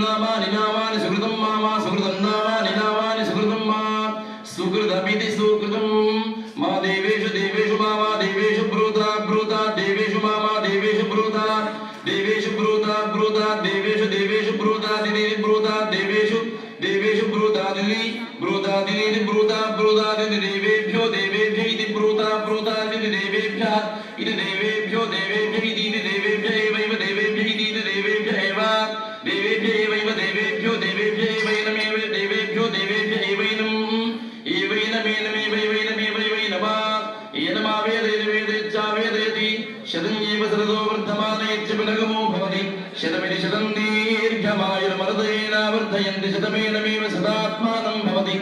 नामानि नामानि सुकृतं मामा सुकृतं नामानि नामानि सुकृतं मा सुकृतमिति सुकृतं मा देवेषु देवेषु मामा देवेषु ब्रूता ब्रूता देवेषु मामा देवेषु ब्रूता देवेषु ब्रूता ब्रूता देवेषु देवेषु ब्रूता दिनि ब्रूता देवेषु देवेषु ब्रूता दिनि ब्रूता दिनि ब्रूता ब्रूता दिनि देवेभ्यो देवेभ्य इति ब्रूता ब्रूता दिनि देवेभ्यः इति देवेभ्यो देवेभ्य इति देवेभ्य एवैव देवेभ्य इति देवेभ्य एव देवेभ्य एवैव देवेभ्यो देवेभ्य एवैनमेव देवेभ्यो देवेभ्य एवैनम् एवैनमेनमेवैवैनमेवैवैनवा एनमावेदेवेदेच्चावेदेति शतन्येव सरदो वर्धमानेच्च विनगमो भवति शतमिति शतं दीर्घमायुर्मरदेनावर्धयन्ति शतमेनमेव सदात्मानं भवति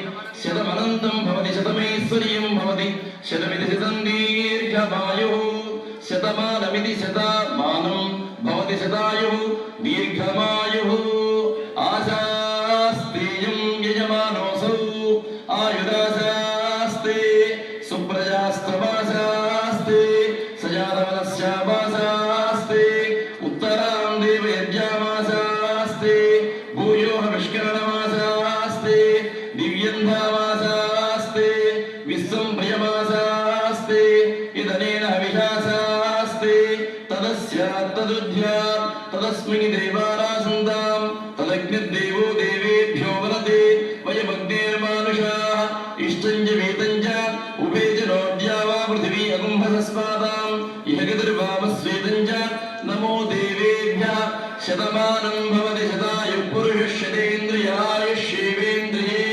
शतमनन्तं भवति शतमैश्वर्यं भवति शतमिति शतं दीर्घमायुः शतमानमिति शतमानं भवति शतायुः दीर्घमायुः आशास्तेयं यजमानोऽसौ आयुराशास्ते सुप्रजास्तवाशास्ते सजातवनस्यावाशास्ते उत्तरां देवयज्ञावाशास्ते भूयोऽहविष्करणवाशास्ते दिव्यन्धावाशास्ते विश्वम्भयवाशास्ते इदनेन हविषाशास्ते तदस्यात्तदुध्यात् तदस्मिन् देवारासन्तां तदग्निर्देवो देवेभ्यो वदते वयमग्नेर्मानुषाः इष्टं च वेदं च उभे च नोद्या वा पृथिवी अकुम्भसस्पादाम् इह गतिर्वामस्वेदं च नमो देवेभ्यः शतमानं भवति शतायुः पुरुषः शतेन्द्रियायुष्येवेन्द्रिये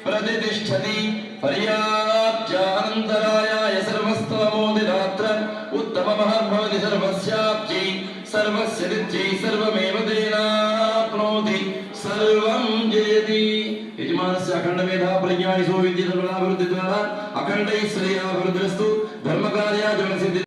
प्रतिष्ठति पर्याप्त्यानन्तरायाय सर्वस्तमोदिरात्र उत्तममः भवति सर्वस्याप्त्यै सर्वस्य नित्यै सर्वमेव तेनाप्नोति सर्वं जयति यजमानस्य अखण्डमेधा प्रज्ञानिसो विद्येतर्वणाभिवृद्धिद्वारा अखण्डैश्वर्याभिवृद्धिरस्तु धर्मकार्याचरणसिद्धि